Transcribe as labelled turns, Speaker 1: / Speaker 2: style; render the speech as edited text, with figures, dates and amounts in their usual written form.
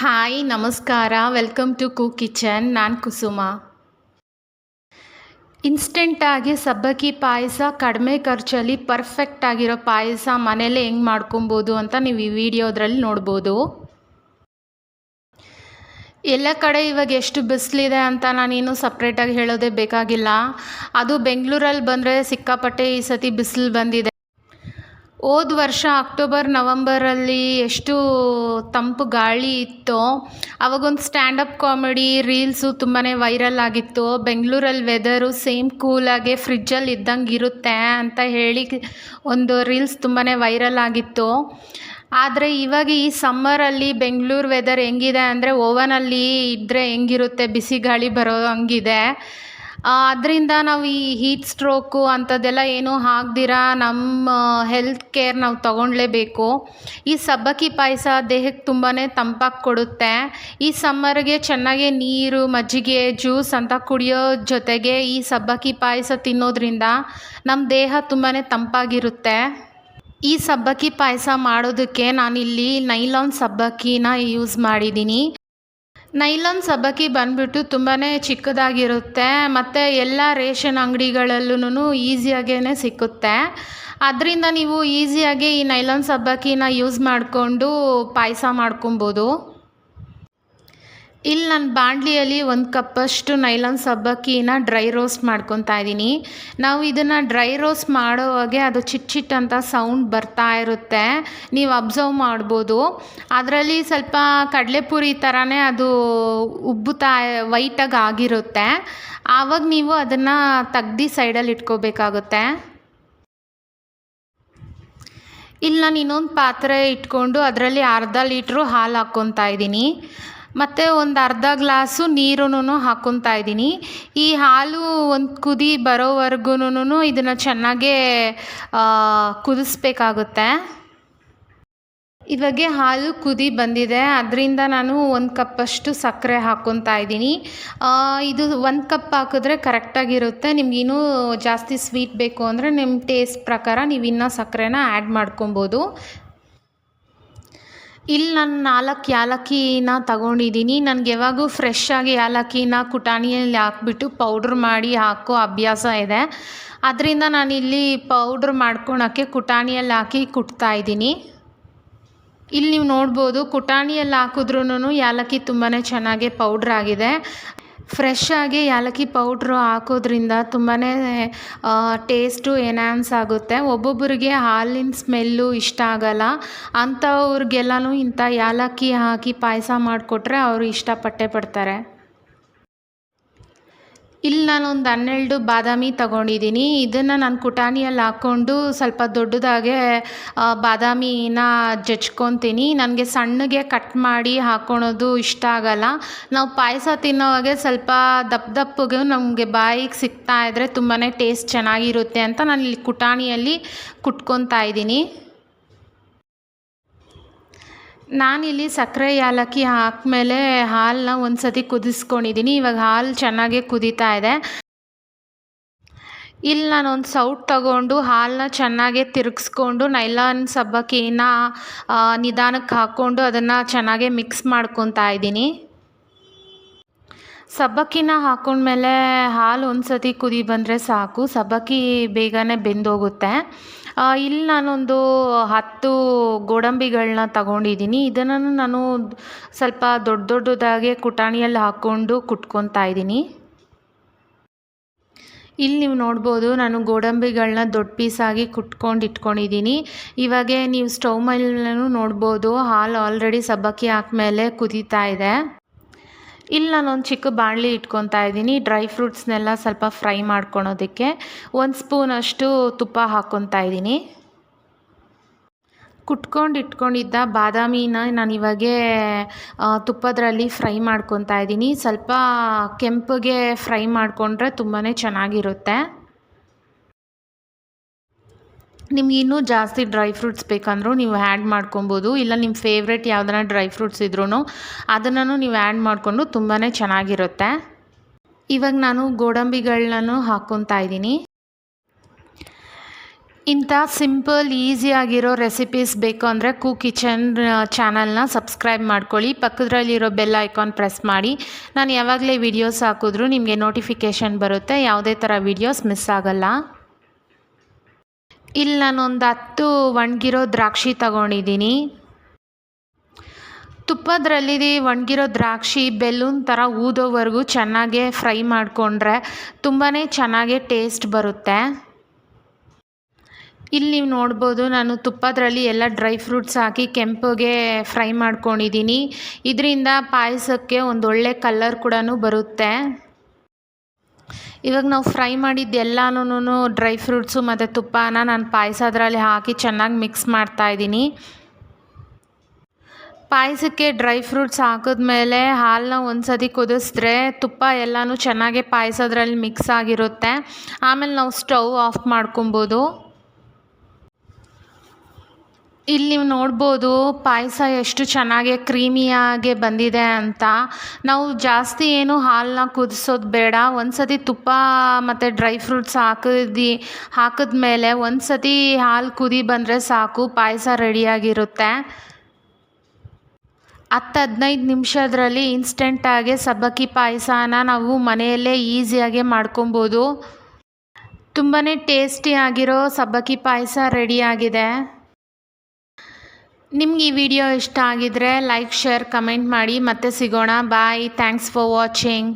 Speaker 1: Hi ನಮಸ್ಕಾರ welcome to cook kitchen. ನಾನು ಕುಸುಮ. ಇನ್ಸ್ಟೆಂಟಾಗಿ ಸಬ್ಬಕ್ಕಿ ಪಾಯಸ ಕಡಿಮೆ ಖರ್ಚಲ್ಲಿ ಪರ್ಫೆಕ್ಟ್ ಆಗಿರೋ ಪಾಯಸ ಮನೇಲೇ ಹೆಂಗೆ ಮಾಡ್ಕೊಬೋದು ಅಂತ ನೀವು ಈ ವಿಡಿಯೋದ್ರಲ್ಲಿ ನೋಡ್ಬೋದು. ಎಲ್ಲ ಕಡೆ ಇವಾಗ ಎಷ್ಟು ಬಿಸಿಲಿದೆ ಅಂತ ನಾನೇನು ಸಪ್ರೇಟಾಗಿ ಹೇಳೋದೇ ಬೇಕಾಗಿಲ್ಲ. ಅದು ಬೆಂಗಳೂರಲ್ಲಿ ಬಂದರೆ ಸಿಕ್ಕಾಪಟ್ಟೆ ಈ ಸತಿ ಬಿಸಿಲು ಬಂದಿದೆ. ಹೋದ ವರ್ಷ ಅಕ್ಟೋಬರ್ ನವಂಬರಲ್ಲಿ ಎಷ್ಟು ತಂಪು ಗಾಳಿ ಇತ್ತೋ, ಅವಾಗೊಂದು ಸ್ಟ್ಯಾಂಡಪ್ ಕಾಮಿಡಿ ರೀಲ್ಸು ತುಂಬಾ ವೈರಲ್ ಆಗಿತ್ತು. ಬೆಂಗಳೂರಲ್ಲಿ ವೆದರು ಸೇಮ್ ಕೂಲಾಗೆ ಫ್ರಿಜ್ಜಲ್ಲಿ ಇದ್ದಂಗೆ ಇರುತ್ತೆ ಅಂತ ಹೇಳಿ ಒಂದು ರೀಲ್ಸ್ ತುಂಬಾ ವೈರಲ್ ಆಗಿತ್ತು. ಆದರೆ ಇವಾಗ ಈ ಸಮ್ಮರಲ್ಲಿ ಬೆಂಗಳೂರು ವೆದರ್ ಹೆಂಗಿದೆ ಅಂದರೆ ಓವನಲ್ಲಿ ಇದ್ದರೆ ಹೆಂಗಿರುತ್ತೆ, ಬಿಸಿ ಗಾಳಿ ಬರೋ ಹಂಗಿದೆ. ಅದರಿಂದ ನಾವು ಈ ಹೀಟ್ ಸ್ಟ್ರೋಕು ಅಂಥದ್ದೆಲ್ಲ ಏನೂ ಆಗದಿರ ನಮ್ಮ ಹೆಲ್ತ್ ಕೇರ್ ನಾವು ತಗೊಳ್ಳೇಬೇಕು. ಈ ಸಬ್ಬಕ್ಕಿ ಪಾಯಸ ದೇಹಕ್ಕೆ ತುಂಬಾ ತಂಪಾಗಿ ಕೊಡುತ್ತೆ. ಈ ಸಮ್ಮರ್ಗೆ ಚೆನ್ನಾಗಿ ನೀರು, ಮಜ್ಜಿಗೆ, ಜ್ಯೂಸ್ ಅಂತ ಕುಡಿಯೋ ಜೊತೆಗೆ ಈ ಸಬ್ಬಕ್ಕಿ ಪಾಯಸ ತಿನ್ನೋದ್ರಿಂದ ನಮ್ಮ ದೇಹ ತುಂಬಾ ತಂಪಾಗಿರುತ್ತೆ. ಈ ಸಬ್ಬಕ್ಕಿ ಪಾಯಸ ಮಾಡೋದಕ್ಕೆ ನಾನಿಲ್ಲಿ ನೈಲಾನ್ ಸಬ್ಬಕ್ಕಿನ ಯೂಸ್ ಮಾಡಿದ್ದೀನಿ. ನೈಲಾನ್ ಸಬ್ಬಕ್ಕಿ ಬಂದುಬಿಟ್ಟು ತುಂಬಾ ಚಿಕ್ಕದಾಗಿರುತ್ತೆ ಮತ್ತು ಎಲ್ಲ ರೇಷನ್ ಅಂಗಡಿಗಳಲ್ಲೂ ಈಸಿಯಾಗೇ ಸಿಕ್ಕುತ್ತೆ. ಅದರಿಂದ ನೀವು ಈಸಿಯಾಗಿ ಈ ನೈಲಾನ್ ಸಬ್ಬಕ್ಕಿನ ಯೂಸ್ ಮಾಡಿಕೊಂಡು ಪಾಯಸ ಮಾಡ್ಕೊಬೋದು. ಇಲ್ಲಿ ನಾನು ಬಾಣಲಿಯಲ್ಲಿ 1 ಕಪ್ಪಷ್ಟು ನೈಲಾನ್ ಸಬ್ಬಕ್ಕಿನ ಡ್ರೈ ರೋಸ್ಟ್ ಮಾಡ್ಕೊತಾ ಇದ್ದೀನಿ. ನಾವು ಇದನ್ನು ಡ್ರೈ ರೋಸ್ಟ್ ಮಾಡೋವಾಗೆ ಅದು ಚಿಟ್ ಅಂತ ಸೌಂಡ್ ಬರ್ತಾ ಇರುತ್ತೆ, ನೀವು ಅಬ್ಸರ್ವ್ ಮಾಡ್ಬೋದು. ಅದರಲ್ಲಿ ಸ್ವಲ್ಪ ಕಡಲೆಪುರಿ ಥರನೇ ಅದು ಉಬ್ಬುತ್ತಾ ವೈಟಾಗಿ ಆಗಿರುತ್ತೆ. ಆವಾಗ ನೀವು ಅದನ್ನು ತೆಗ್ದು ಸೈಡಲ್ಲಿ ಇಟ್ಕೋಬೇಕಾಗುತ್ತೆ. ಇಲ್ಲಿ ನಾನು ಇನ್ನೊಂದು ಪಾತ್ರೆ ಇಟ್ಕೊಂಡು ಅದರಲ್ಲಿ ಅರ್ಧ ಲೀಟ್ರು ಹಾಲು ಹಾಕ್ಕೊತಾ ಇದ್ದೀನಿ ಮತ್ತು ಒಂದು ಅರ್ಧ ಗ್ಲಾಸು ನೀರೂ ಹಾಕ್ಕೊತಾ ಇದ್ದೀನಿ. ಈ ಹಾಲು ಒಂದು ಕುದಿ ಬರೋವರೆಗೂ ಇದನ್ನು ಚೆನ್ನಾಗೇ ಕುದಿಸ್ಬೇಕಾಗುತ್ತೆ. ಇವಾಗೆ ಹಾಲು ಕುದಿ ಬಂದಿದೆ, ಅದರಿಂದ ನಾನು 1 ಕಪ್ಪಷ್ಟು ಸಕ್ಕರೆ ಹಾಕ್ಕೊತಾ ಇದ್ದೀನಿ. ಇದು 1 ಕಪ್ ಹಾಕಿದ್ರೆ ಕರೆಕ್ಟಾಗಿರುತ್ತೆ. ನಿಮಗಿನ್ನೂ ಜಾಸ್ತಿ ಸ್ವೀಟ್ ಬೇಕು ಅಂದರೆ ನಿಮ್ಮ ಟೇಸ್ಟ್ ಪ್ರಕಾರ ನೀವು ಇನ್ನೂ ಸಕ್ಕರೆನ ಆ್ಯಡ್ ಮಾಡ್ಕೊಬೋದು. ಇಲ್ಲಿ ನಾನು 4 ಏಲಕ್ಕಿನ ತಗೊಂಡಿದ್ದೀನಿ. ನನಗೆ ಯಾವಾಗೂ ಫ್ರೆಶ್ ಆಗಿ ಏಲಕ್ಕಿನ ಕುಟಾಣಿಯಲ್ಲಿ ಹಾಕ್ಬಿಟ್ಟು ಪೌಡ್ರ್ ಮಾಡಿ ಹಾಕೋ ಅಭ್ಯಾಸ ಇದೆ. ಅದರಿಂದ ನಾನಿಲ್ಲಿ ಪೌಡ್ರ್ ಮಾಡ್ಕೊಳಕ್ಕೆ ಕುಟಾಣಿಯಲ್ಲಿ ಹಾಕಿ ಕುಟ್ತಾಯಿದ್ದೀನಿ. ಇಲ್ಲಿ ನೀವು ನೋಡ್ಬೋದು, ಕುಟಾಣಿಯಲ್ಲಿ ಹಾಕಿದ್ರೂ ಏಲಕ್ಕಿ ತುಂಬಾ ಚೆನ್ನಾಗಿ ಪೌಡ್ರ್ ಆಗಿದೆ. ಫ್ರೆಶ್ ಆಗಿ ಏಲಕ್ಕಿ ಪೌಡ್ರು ಹಾಕೋದ್ರಿಂದ ತುಂಬಾ ಟೇಸ್ಟು ಎನ್ಹ್ಯಾನ್ಸ್ ಆಗುತ್ತೆ. ಒಬ್ಬೊಬ್ಬರಿಗೆ ಹಾಲಿನ ಸ್ಮೆಲ್ಲು ಇಷ್ಟ ಆಗಲ್ಲ, ಅಂಥವ್ರಿಗೆಲ್ಲನೂ ಇಂಥ ಏಲಕ್ಕಿ ಹಾಕಿ ಪಾಯಸ ಮಾಡಿಕೊಟ್ರೆ ಅವರು ಇಷ್ಟಪಟ್ಟೇ ಪಡ್ತಾರೆ. ಇಲ್ಲಿ ನಾನೊಂದು 12 ಬಾದಾಮಿ ತಗೊಂಡಿದ್ದೀನಿ. ಇದನ್ನು ನಾನು ಕುಟಾಣಿಯಲ್ಲಿ ಹಾಕ್ಕೊಂಡು ಸ್ವಲ್ಪ ದೊಡ್ಡದಾಗೆ ಬಾದಾಮಿನ ಜಜ್ಕೊತೀನಿ. ನನಗೆ ಸಣ್ಣಗೆ ಕಟ್ ಮಾಡಿ ಹಾಕ್ಕೊಳೋದು ಇಷ್ಟ ಆಗಲ್ಲ. ನಾವು ಪಾಯಸ ತಿನ್ನೋವಾಗೆ ಸ್ವಲ್ಪ ದಪ್ಪಗೆ ನಮಗೆ ಬಾಯಿಗೆ ಸಿಗ್ತಾ ಇದ್ದರೆ ತುಂಬಾ ಟೇಸ್ಟ್ ಚೆನ್ನಾಗಿರುತ್ತೆ ಅಂತ ನಾನು ಇಲ್ಲಿ ಕುಟಾಣಿಯಲ್ಲಿ ಕುಟ್ಕೊತಾ ಇದ್ದೀನಿ. ನಾನಿಲ್ಲಿ ಸಕ್ಕರೆ ಏಲಕ್ಕಿ ಹಾಕ್ಮೇಲೆ ಹಾಲನ್ನ ಒಂದು ಸತಿ ಕುದಿಸ್ಕೊಂಡಿದ್ದೀನಿ. ಇವಾಗ ಹಾಲು ಚೆನ್ನಾಗೇ ಕುದೀತಾ ಇದೆ. ಇಲ್ಲಿ ನಾನೊಂದು ಸೌಟ್ ತಗೊಂಡು ಹಾಲನ್ನ ಚೆನ್ನಾಗೇ ತಿರುಗಿಸ್ಕೊಂಡು ನೈಲಾನ್ ಸಬ್ಬಕ್ಕಿನ ನಿಧಾನಕ್ಕೆ ಹಾಕ್ಕೊಂಡು ಅದನ್ನು ಚೆನ್ನಾಗೇ ಮಿಕ್ಸ್ ಮಾಡ್ಕೊತಾ ಇದ್ದೀನಿ. ಸಬ್ಬಕ್ಕಿನ ಹಾಕ್ಕೊಂಡ್ಮೇಲೆ ಹಾಲು ಒಂದು ಸತಿ ಕುದಿ ಬಂದರೆ ಸಾಕು, ಸಬ್ಬಕ್ಕಿ ಬೇಗನೆ ಬೆಂದೋಗುತ್ತೆ. ಇಲ್ಲಿ ನಾನೊಂದು 10 ಗೋಡಂಬಿಗಳನ್ನ ತಗೊಂಡಿದ್ದೀನಿ. ಇದನ್ನು ನಾನು ಸ್ವಲ್ಪ ದೊಡ್ಡದಾಗೆ ಕುಟಾಣಿಯಲ್ಲಿ ಹಾಕ್ಕೊಂಡು ಕುಟ್ಕೊತಾ ಇದ್ದೀನಿ. ಇಲ್ಲಿ ನೀವು ನೋಡ್ಬೋದು, ನಾನು ಗೋಡಂಬಿಗಳನ್ನ ದೊಡ್ಡ ಪೀಸಾಗಿ ಕುಟ್ಕೊಂಡು ಇಟ್ಕೊಂಡಿದ್ದೀನಿ. ಇವಾಗೆ ನೀವು ಸ್ಟವ್ ಮೇಲೂ ನೋಡ್ಬೋದು, ಹಾಲು ಆಲ್ರೆಡಿ ಸಬ್ಬಕ್ಕಿ ಹಾಕ್ಮೇಲೆ ಕುದೀತಾ ಇದೆ. ಇಲ್ಲಿ ನಾನೊಂದು ಚಿಕ್ಕ ಬಾಣಲಿ ಇಟ್ಕೊತಾ ಇದ್ದೀನಿ. ಡ್ರೈ ಫ್ರೂಟ್ಸ್ನೆಲ್ಲ ಸ್ವಲ್ಪ ಫ್ರೈ ಮಾಡ್ಕೊಳೋದಕ್ಕೆ 1 ಸ್ಪೂನಷ್ಟು ತುಪ್ಪ ಹಾಕ್ಕೊತಾ ಇದ್ದೀನಿ. ಇಟ್ಕೊಂಡಿದ್ದ ಬಾದಾಮಿನ ನಾನು ಇವಾಗೆ ತುಪ್ಪದಲ್ಲಿ ಫ್ರೈ ಮಾಡ್ಕೊತಾ ಇದ್ದೀನಿ. ಸ್ವಲ್ಪ ಕೆಂಪಗೆ ಫ್ರೈ ಮಾಡಿಕೊಂಡ್ರೆ ತುಂಬಾ ಚೆನ್ನಾಗಿರುತ್ತೆ. ನಿಮ್ಗೆ ಇನ್ನೂ ಜಾಸ್ತಿ ಡ್ರೈ ಫ್ರೂಟ್ಸ್ ಬೇಕಂದ್ರೂ ನೀವು ಆ್ಯಡ್ ಮಾಡ್ಕೊಬೋದು. ಇಲ್ಲ ನಿಮ್ಮ ಫೇವ್ರೆಟ್ ಯಾವ್ದಾರ ಡ್ರೈ ಫ್ರೂಟ್ಸ್ ಇದ್ರೂ ಅದನ್ನು ನೀವು ಆ್ಯಡ್ ಮಾಡಿಕೊಂಡು ತುಂಬಾ ಚೆನ್ನಾಗಿರುತ್ತೆ. ಇವಾಗ ನಾನು ಗೋಡಂಬಿಗಳನ್ನೂ ಹಾಕ್ಕೊತಾ ಇದ್ದೀನಿ. ಇಂಥ ಸಿಂಪಲ್ ಈಸಿಯಾಗಿರೋ ರೆಸಿಪೀಸ್ ಬೇಕು ಅಂದರೆ ಕಿಚನ್ ಚಾನಲ್ನ ಸಬ್ಸ್ಕ್ರೈಬ್ ಮಾಡ್ಕೊಳ್ಳಿ. ಪಕ್ಕದಲ್ಲಿರೋ ಬೆಲ್ ಐಕಾನ್ ಪ್ರೆಸ್ ಮಾಡಿ. ನಾನು ಯಾವಾಗಲೇ ವೀಡಿಯೋಸ್ ಹಾಕಿದ್ರೂ ನಿಮಗೆ ನೋಟಿಫಿಕೇಷನ್ ಬರುತ್ತೆ. ಯಾವುದೇ ಥರ ವೀಡಿಯೋಸ್ ಮಿಸ್ ಆಗಲ್ಲ. ಇಲ್ಲಿ ನಾನೊಂದು 10 ಒಣಗಿರೋ ದ್ರಾಕ್ಷಿ ತಗೊಂಡಿದ್ದೀನಿ. ತುಪ್ಪದ್ರಲ್ಲಿ ಒಣಗಿರೋ ದ್ರಾಕ್ಷಿ ಬೆಲ್ಲೂನ್ ಥರ ಊದೋವರೆಗೂ ಚೆನ್ನಾಗೇ ಫ್ರೈ ಮಾಡಿಕೊಂಡ್ರೆ ತುಂಬಾ ಚೆನ್ನಾಗೇ ಟೇಸ್ಟ್ ಬರುತ್ತೆ. ಇಲ್ಲಿ ನೀವು ನೋಡ್ಬೋದು, ನಾನು ತುಪ್ಪದ್ರಲ್ಲಿ ಎಲ್ಲ ಡ್ರೈ ಫ್ರೂಟ್ಸ್ ಹಾಕಿ ಕೆಂಪಗೆ ಫ್ರೈ ಮಾಡ್ಕೊಂಡಿದ್ದೀನಿ. ಇದರಿಂದ ಪಾಯಸಕ್ಕೆ ಒಂದೊಳ್ಳೆ ಕಲರ್ ಕೂಡ ಬರುತ್ತೆ. ಇವಾಗ ನಾವು ಫ್ರೈ ಮಾಡಿದ್ದೆಲ್ಲನೂ ಡ್ರೈ ಫ್ರೂಟ್ಸು ಮತ್ತು ತುಪ್ಪನ ನಾನು ಪಾಯಸದ್ರಲ್ಲಿ ಹಾಕಿ ಚೆನ್ನಾಗಿ ಮಿಕ್ಸ್ ಮಾಡ್ತಾಯಿದ್ದೀನಿ. ಪಾಯಸಕ್ಕೆ ಡ್ರೈ ಫ್ರೂಟ್ಸ್ ಹಾಕಿದ್ಮೇಲೆ ಹಾಲನ್ನ ಒಂದು ಸತಿ ಕುದಿಸಿದ್ರೆ ತುಪ್ಪ ಎಲ್ಲನೂ ಚೆನ್ನಾಗೇ ಪಾಯಸದ್ರಲ್ಲಿ ಮಿಕ್ಸ್ ಆಗಿರುತ್ತೆ. ಆಮೇಲೆ ನಾವು ಸ್ಟವ್ ಆಫ್ ಮಾಡ್ಕೊಬೋದು. ಇಲ್ಲಿ ನೀವು ನೋಡ್ಬೋದು ಪಾಯಸ ಎಷ್ಟು ಚೆನ್ನಾಗಿ ಕ್ರೀಮಿಯಾಗಿ ಬಂದಿದೆ ಅಂತ. ನಾವು ಜಾಸ್ತಿ ಏನು ಹಾಲನ್ನ ಕುದಿಸೋದು ಬೇಡ. ಒಂದು ಸತಿ ತುಪ್ಪ ಮತ್ತು ಡ್ರೈ ಫ್ರೂಟ್ಸ್ ಹಾಕಿದ್ಮೇಲೆ ಒಂದು ಸತಿ ಹಾಲು ಕುದಿ ಬಂದರೆ ಸಾಕು, ಪಾಯಸ ರೆಡಿಯಾಗಿರುತ್ತೆ. 10-15 ನಿಮಿಷದ್ರಲ್ಲಿ ಇನ್ಸ್ಟೆಂಟಾಗಿ ಸಬ್ಬಕ್ಕಿ ಪಾಯಸನ ನಾವು ಮನೆಯಲ್ಲೇ ಈಸಿಯಾಗಿ ಮಾಡ್ಕೊಬೋದು. ತುಂಬಾ ಟೇಸ್ಟಿಯಾಗಿರೋ ಸಬ್ಬಕ್ಕಿ ಪಾಯಸ ರೆಡಿಯಾಗಿದೆ. ನಿಮ್ಗೆ ಈ ವಿಡಿಯೋ ಇಷ್ಟ ಆಗಿದ್ರೆ ಲೈಕ್, ಶೇರ್, ಕಮೆಂಟ್ ಮಾಡಿ. ಮತ್ತೆ ಸಿಗೋಣ. ಬಾಯ್. Thanks for watching.